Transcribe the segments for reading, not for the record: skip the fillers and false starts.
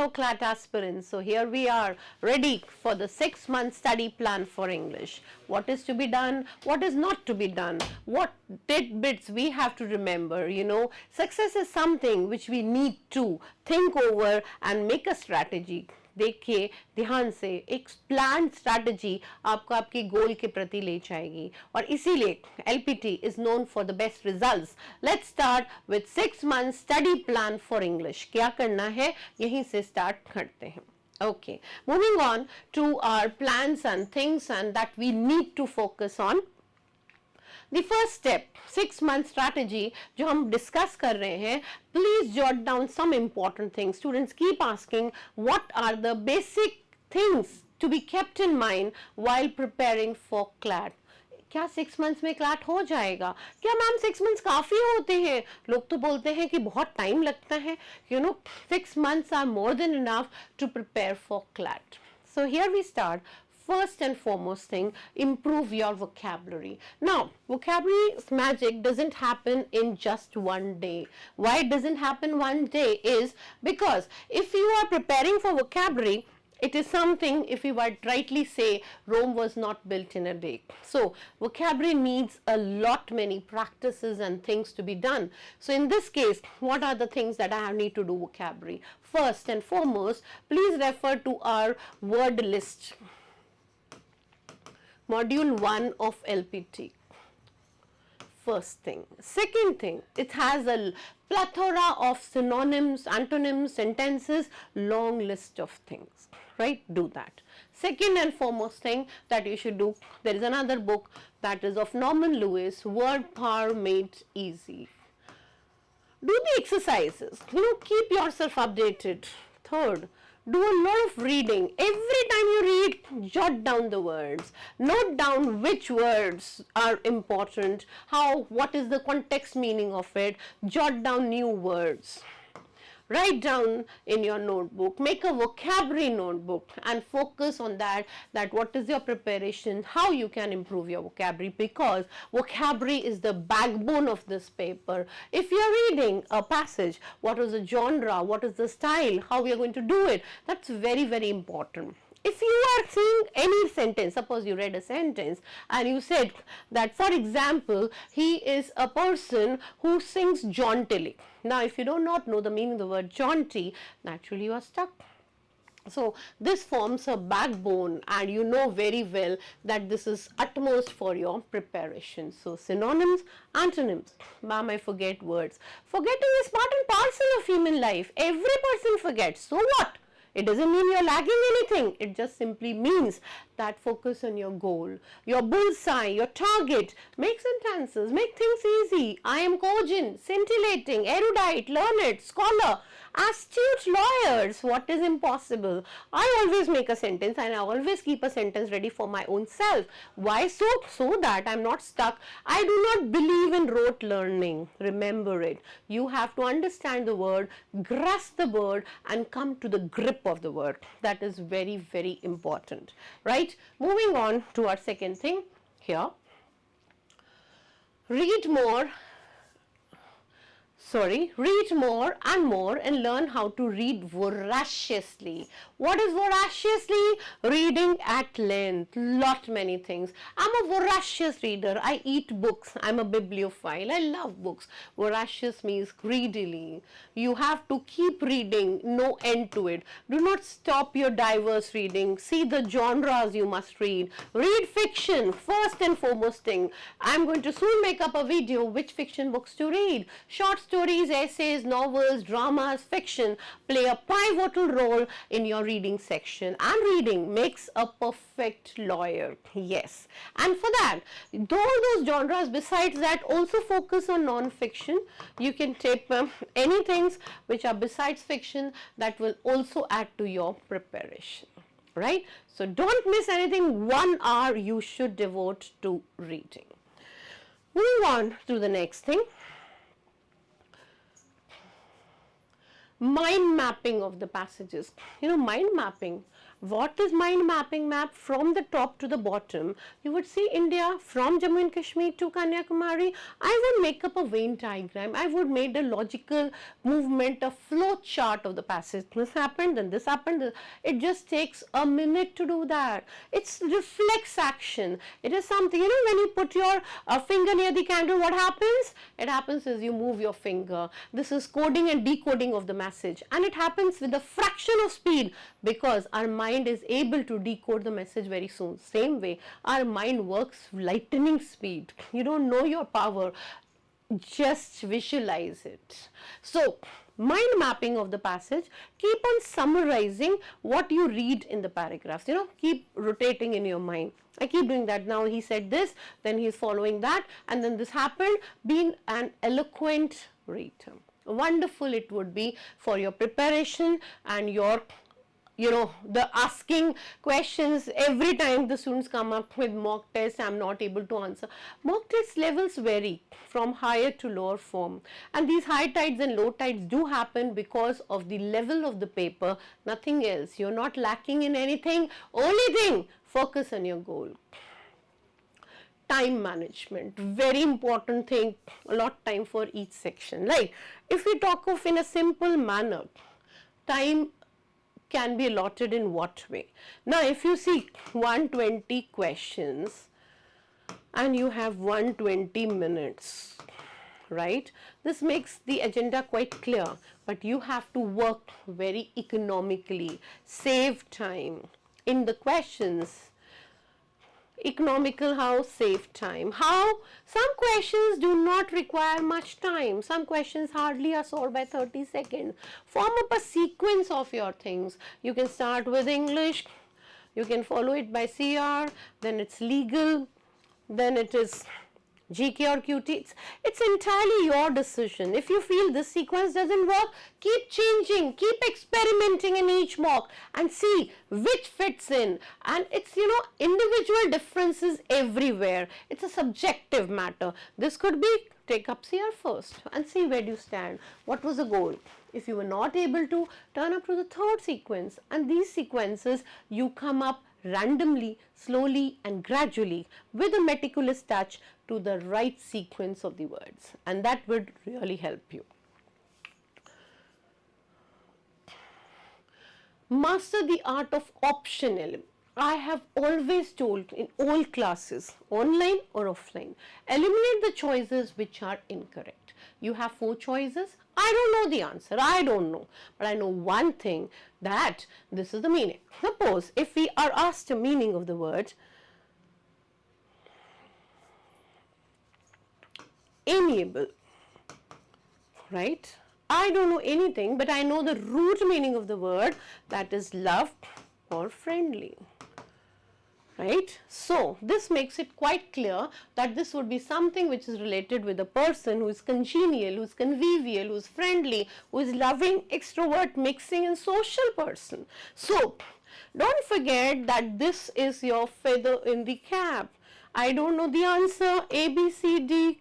Hello CLAT aspirants. So here we are ready for the 6-month study plan for English. What is to be done? What is not to be done? What tidbits we have to remember? Success is something which we need to think over and make a strategy. देखिए ध्यान से एक plan strategy आपको आपके गोल के प्रति ले जाएगी और इसीलिए LPT is known for the best results. Let's start with 6 month study plan for English. क्या करना है यहीं से स्टार्ट करते हैं. Okay, moving on to our plans and things and that we need to focus on. The first step, 6 month strategy जो हम discuss कर रहे हैं, please jot down some important things. Students keep asking what are the basic things to be kept in mind while preparing for CLAT. क्या 6 months में CLAT हो जाएगा? क्या मैम 6 months काफ़ी होते हैं? लोग तो बोलते हैं कि बहुत टाइम लगता है. 6 months are more than enough to prepare for CLAT. So here we start. First and foremost thing, improve your vocabulary. Now, vocabulary magic doesn't happen in just one day. Why it doesn't happen one day is because if you are preparing for vocabulary, it is something, if we would rightly say, Rome was not built in a day. So, vocabulary needs a lot many practices and things to be done. So, in this case, what are the things that I need to do vocabulary? First and foremost, please refer to our word list. Module 1 of LPT. First thing. Second thing, it has a plethora of synonyms, antonyms, sentences, long list of things, right? Do that. Second and foremost thing that you should do, there is another book that is of Norman Lewis, Word Power Made Easy. Do the exercises, keep yourself updated. Third, do a lot of reading. Every time you read, jot down the words. Note down which words are important, what is the context meaning of it. Jot down new words. Write down in your notebook, make a vocabulary notebook and focus on that what is your preparation, how you can improve your vocabulary, because vocabulary is the backbone of this paper. If you are reading a passage, what is the genre, what is the style, how we are going to do it, that's very, very important. If you are seeing any sentence, suppose you read a sentence and you said that, for example, he is a person who sings jauntily. Now, if you do not know the meaning of the word jaunty, naturally you are stuck. So, this forms a backbone and you know very well that this is utmost for your preparation. So, synonyms, antonyms. Ma'am, I forget words. Forgetting is part and parcel of human life. Every person forgets. So what? It doesn't mean you're lagging anything. It just simply means that focus on your goal, your bullseye, your target. Make sentences, make things easy. I am cogent, scintillating, erudite, learned, scholar, astute lawyers. What is impossible? I always make a sentence and I always keep a sentence ready for my own self. Why so? So that I'm not stuck. I do not believe in rote learning. Remember it. You have to understand the word, grasp the word and come to the grip of the word. That is very, very important, right? Moving on to our second thing here. Read more and more and learn how to read voraciously. What is voraciously? Reading at length, many things. I'm a voracious reader. I eat books. I'm a bibliophile. I love books. Voracious means greedily. You have to keep reading, no end to it. Do not stop your diverse reading. See the genres you must read. Read fiction, first and foremost thing. I'm going to soon make up a video which fiction books to read. Short stories, essays, novels, dramas, fiction play a pivotal role in your reading section, and reading makes a perfect lawyer. Yes, and for that, all those genres besides that also focus on non-fiction. You can take any things which are besides fiction that will also add to your preparation, right? So don't miss anything. 1 hour you should devote to reading. Moving on to the next thing. Mind mapping of the passages. Mind mapping. What is mind mapping? Map from the top to the bottom. You would see India from Jammu and Kashmir to Kanyakumari. I would make up a Venn diagram. I would make a logical movement, a flow chart of the passage. This happened, then this happened. It just takes a minute to do that. It's reflex action. It is something, you know, when you put your finger near the candle, what happens? It happens is you move your finger. This is coding and decoding of the message, and it happens with a fraction of speed because our mind is able to decode the message very soon. Same way, our mind works lightning speed. You don't know your power, just visualize it. So, mind mapping of the passage, keep on summarizing what you read in the paragraphs, you know, keep rotating in your mind. I keep doing that. Now he said this, then he is following that, and then this happened. Being an eloquent reader, wonderful it would be for your preparation and your, you know, the asking questions every time the students come up with mock tests. I'm not able to answer. Mock test levels vary from higher to lower form, and these high tides and low tides do happen because of the level of the paper, nothing else. You're not lacking in anything, only thing, focus on your goal. Time management, very important thing, a lot time for each section. Like if we talk of in a simple manner, time can be allotted in what way? Now if you see 120 questions and you have 120 minutes, right? This makes the agenda quite clear, but you have to work very economically, save time in the questions. Economical how? Save time. How? Some questions do not require much time. Some questions hardly are solved by 30 seconds. Form up a sequence of your things. You can start with English, you can follow it by CR, then it's legal, then it is GK or QT. It's entirely your decision. If you feel this sequence doesn't work, keep changing, keep experimenting in each mock and see which fits in. And it's, you know, individual differences everywhere. It's a subjective matter. This could be take up CR first and see where do you stand. What was the goal? If you were not able to, turn up to the third sequence, and these sequences you come up randomly, slowly and gradually with a meticulous touch to the right sequence of the words, and that would really help you. Master the art of option element. I have always told in all classes, online or offline, eliminate the choices which are incorrect. You have 4 choices. I don't know the answer. I don't know. But I know one thing, that this is the meaning. Suppose if we are asked the meaning of the word amiable, right? I don't know anything, but I know the root meaning of the word, that is love or friendly. Right? So, this makes it quite clear that this would be something which is related with a person who is congenial, who is convivial, who is friendly, who is loving, extrovert, mixing and social person. So, don't forget that this is your feather in the cap. I don't know the answer A, B, C, D,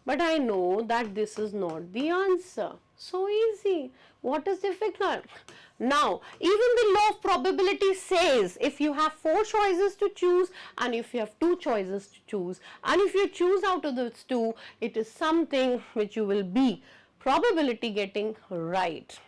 but I know that this is not the answer. So easy. What is difficult? Now, even the law of probability says if you have 4 choices to choose and if you have 2 choices to choose, and if you choose out of those 2, it is something which you will be probability getting right.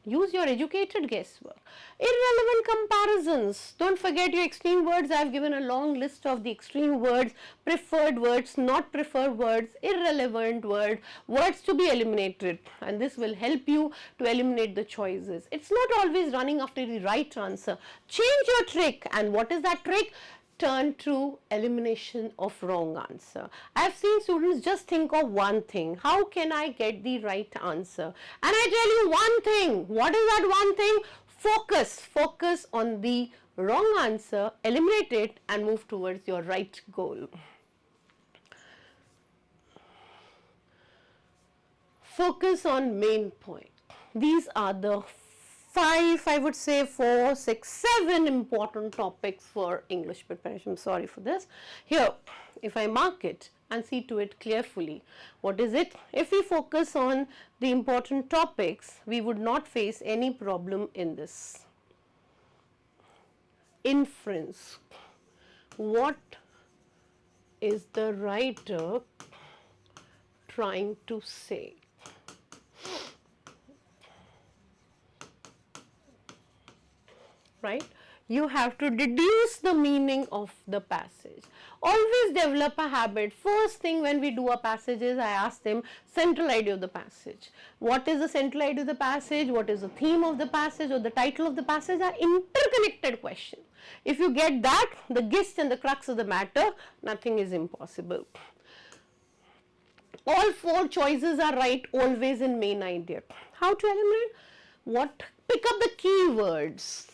Use your educated guesswork. Irrelevant comparisons. Don't forget your extreme words. I have given a long list of the extreme words, preferred words, not preferred words, irrelevant word, words to be eliminated. And this will help you to eliminate the choices. It's not always running after the right answer. Change your trick. And what is that trick? Turn to elimination of wrong answer. I have seen students just think of one thing. How can I get the right answer? And I tell you one thing. What is that one thing? Focus. Focus on the wrong answer, eliminate it and move towards your right goal. Focus on main point. These are the 5, I would say 4, 6, 7 important topics for English preparation. Sorry for this. Here, if I mark it and see to it carefully, what is it? If we focus on the important topics, we would not face any problem in this. inference. What is the writer trying to say? Right? You have to deduce the meaning of the passage. Always develop a habit. First thing when we do our passages, I ask them central idea of the passage. What is the central idea of the passage? What is the theme of the passage or the title of the passage? Are interconnected questions. If you get that, the gist and the crux of the matter, nothing is impossible. All four choices are right always in main idea. How to eliminate? What? Pick up the keywords.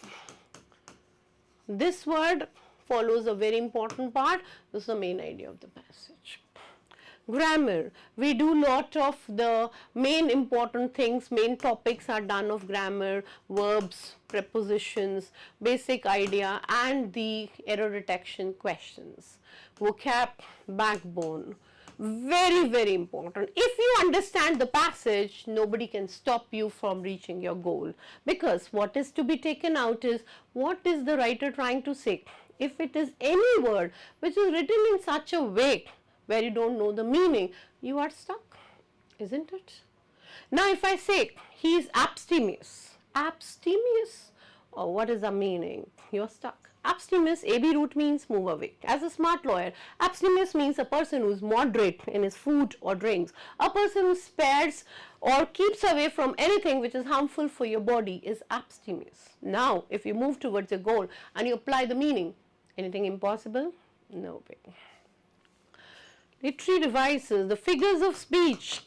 This word follows a very important part. This is the main idea of the passage. Grammar. We do lot of the main important things, main topics are done of grammar, verbs, prepositions, basic idea and the error detection questions. Vocab, backbone. Very, very important. If you understand the passage, nobody can stop you from reaching your goal, because what is to be taken out is what is the writer trying to say. If it is any word which is written in such a way where you don't know the meaning, you are stuck, isn't it? Now if I say he is abstemious, what is the meaning? You're stuck. Abstemious, AB root means move away. As a smart lawyer, abstemious means a person who is moderate in his food or drinks. A person who spares or keeps away from anything which is harmful for your body is abstemious. Now, if you move towards a goal and you apply the meaning, anything impossible? No way. Literary devices, the figures of speech.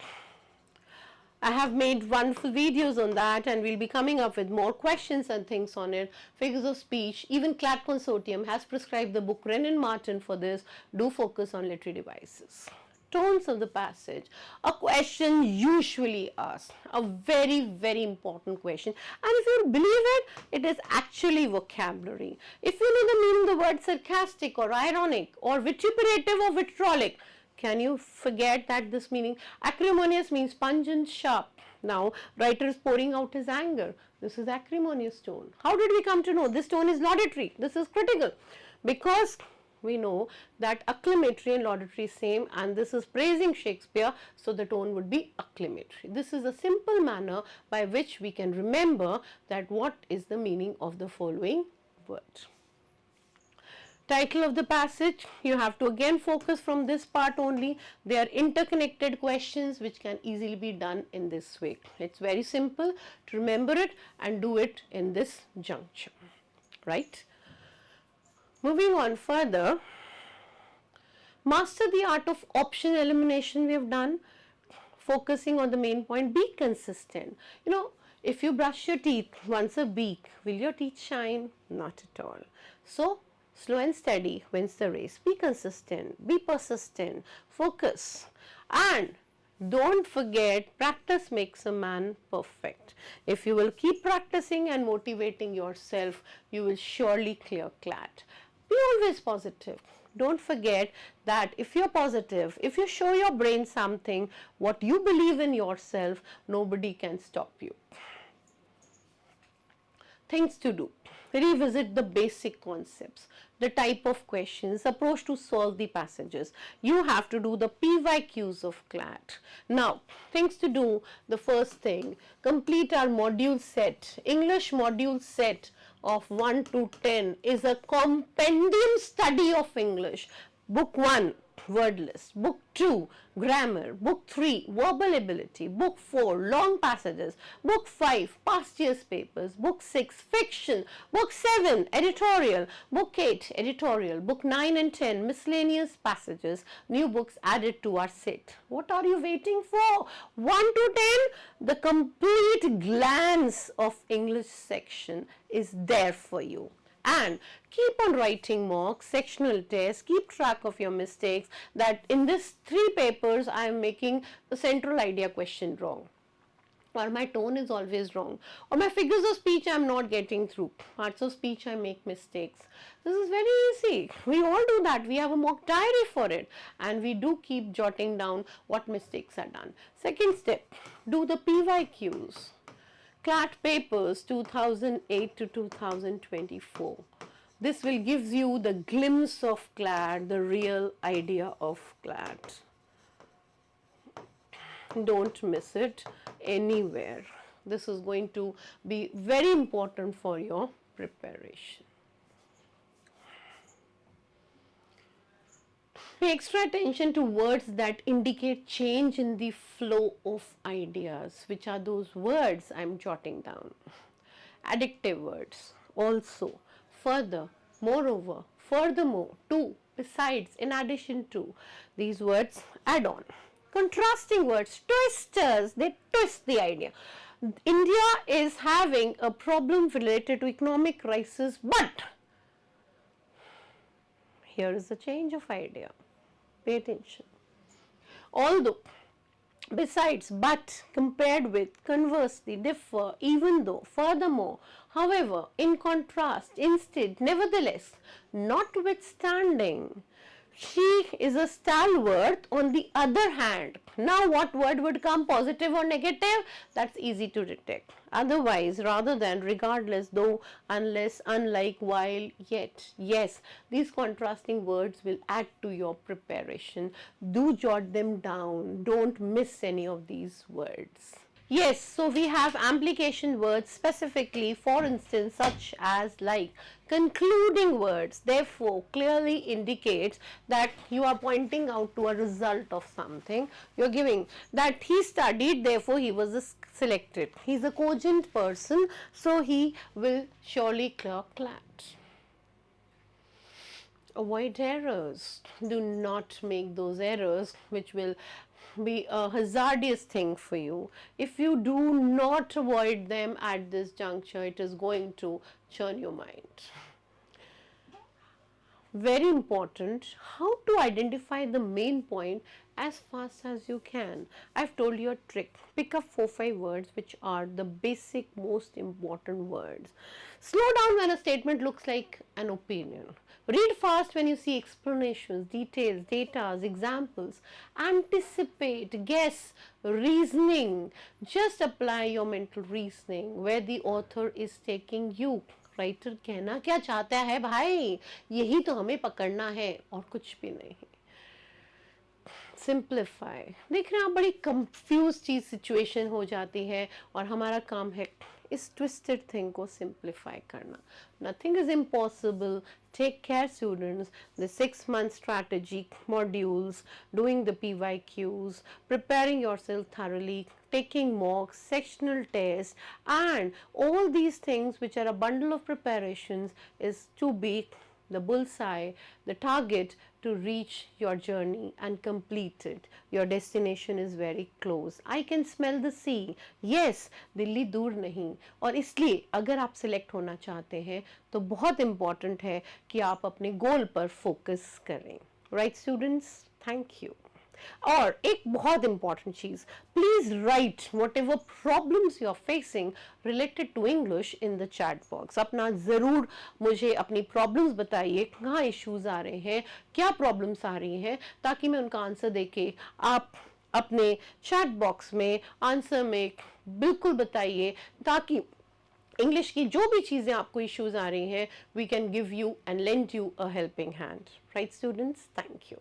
I have made wonderful videos on that and we'll be coming up with more questions and things on it. Figures of speech, even CLAT Consortium has prescribed the book Wren and Martin for this. Do focus on literary devices. Tones of the passage, a question usually asked, a very, very important question. And if you believe it, it is actually vocabulary. If you know the meaning of the word sarcastic or ironic or vituperative or vitriolic, can you forget that this meaning? Acrimonious means pungent, sharp. Now, writer is pouring out his anger. This is acrimonious tone. How did we come to know? This tone is laudatory. This is critical. Because we know that acclamatory and laudatory same, and this is praising Shakespeare, so the tone would be acclamatory. This is a simple manner by which we can remember that what is the meaning of the following word. Title of the passage, you have to again focus from this part only. They are interconnected questions which can easily be done in this way. It's very simple to remember it and do it in this juncture, right? Moving on further, master the art of option elimination we have done, focusing on the main point, be consistent. You know, if you brush your teeth once a week, will your teeth shine? Not at all. So, slow and steady wins the race. Be consistent, be persistent, focus, and don't forget, practice makes a man perfect. If you will keep practicing and motivating yourself, you will surely clear CLAT. Be always positive. Don't forget that if you're positive, if you show your brain something, what you believe in yourself, nobody can stop you. Things to do. Revisit the basic concepts, the type of questions, approach to solve the passages. You have to do the PYQs of CLAT. Now, things to do, the first thing, complete our module set. English module set of 1 to 10 is a compendium study of English. Book 1, word list. Book 2, grammar. Book 3, verbal ability. Book 4, long passages. Book 5, past year's papers. Book 6, fiction. Book 7, editorial. Book 8, editorial. Book 9 and 10, miscellaneous passages. New books added to our set. What are you waiting for? 1 to 10, the complete glance of English section is there for you. And keep on writing mocks, sectional tests, keep track of your mistakes, that in this 3 papers I am making the central idea question wrong, or my tone is always wrong, or my figures of speech I am not getting through, parts of speech I make mistakes. This is very easy. We all do that. We have a mock diary for it, and we do keep jotting down what mistakes are done. Second step, do the PYQs. CLAT papers 2008 to 2024. This will give you the glimpse of CLAT, the real idea of CLAT. Don't miss it anywhere. This is going to be very important for your preparation. Pay extra attention to words that indicate change in the flow of ideas. Which are those words I'm jotting down? Adjective words. Also, further, moreover, furthermore, to, besides, in addition to. These words add on. Contrasting words, twisters, they twist the idea. India is having a problem related to economic crisis, but here is a change of idea. Pay attention. Although, besides, but, compared with, conversely, differ, even though, furthermore, however, in contrast, instead, nevertheless, notwithstanding. She is a stalwart on the other hand. Now what word would come, positive or negative? That's easy to detect. Otherwise, rather than, regardless, though, unless, unlike, while, yet. Yes, these contrasting words will add to your preparation. Do jot them down. Don't miss any of these words. Yes, so we have amplification words specifically, for instance, such as like concluding words, therefore clearly indicates that you are pointing out to a result of something. You're giving that he studied, therefore he was selected. He's a cogent person, so he will surely clear CLAT. Avoid errors. Do not make those errors which will be a hazardous thing for you. If you do not avoid them at this juncture, it is going to churn your mind. Very important, how to identify the main point as fast as you can. I've told you a trick. Pick up 4-5 words which are the basic most important words. Slow down when a statement looks like an opinion. Read fast when you see explanations, details, data, examples. Anticipate, guess, reasoning. Just apply your mental reasoning where the author is taking you. Writer कहना क्या चाहता है भाई, यही तो हमें पकड़ना है और कुछ भी नहीं. सिंप्लीफाई. देख रहे हैं आप, बड़ी कंफ्यूज चीज सिचुएशन हो जाती है और हमारा काम है इस ट्विस्टेड थिंग को सिंप्लीफाई करना. Nothing is impossible. Take care, students. The 6-month strategy modules, doing the PYQs, preparing yourself thoroughly, taking mocks, sectional tests, and all these things which are a bundle of preparations is to be the bullseye, the target to reach your journey and complete it. Your destination is very close. I can smell the sea. Yes, Delhi दूर नहीं. और इसलिए अगर आप select होना चाहते हैं तो बहुत इम्पॉर्टेंट है कि आप अपने गोल पर फोकस करें. Right students, thank you. और एक बहुत इम्पॉर्टेंट चीज, please write whatever problems you are facing related to English in the chat box. अपना ज़रूर मुझे अपनी प्रॉब्लम्स बताइए, कहाँ इश्यूज आ रहे हैं, क्या प्रॉब्लम्स आ रही हैं, ताकि मैं उनका आंसर देके आप अपने चैट बॉक्स में आंसर में बिल्कुल बताइए, ताकि इंग्लिश की जो भी चीज़ें आपको इश्यूज आ रही हैं, we can give you and lend you a helping hand. Right students, thank you.